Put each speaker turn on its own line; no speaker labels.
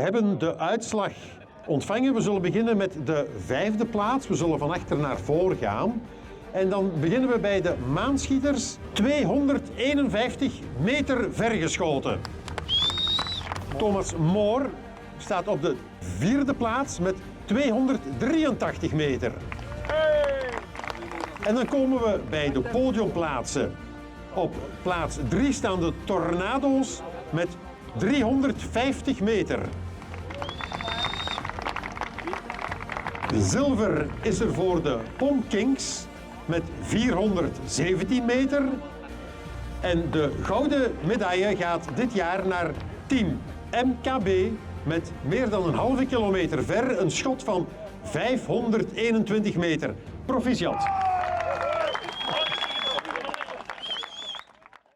hebben de uitslag ontvangen. We zullen beginnen met de 5e plaats. We zullen van achter naar voor gaan. En dan beginnen we bij de maanschieters. 251 meter vergeschoten. Thomas Moor staat op de 4e plaats met 283 meter. En dan komen we bij de podiumplaatsen. Op plaats 3 staan de Tornado's met 350 meter. Zilver is er voor de Pomkings met 417 meter. En de gouden medaille gaat dit jaar naar team MKB met meer dan een halve kilometer ver een schot van 521 meter. Proficiat.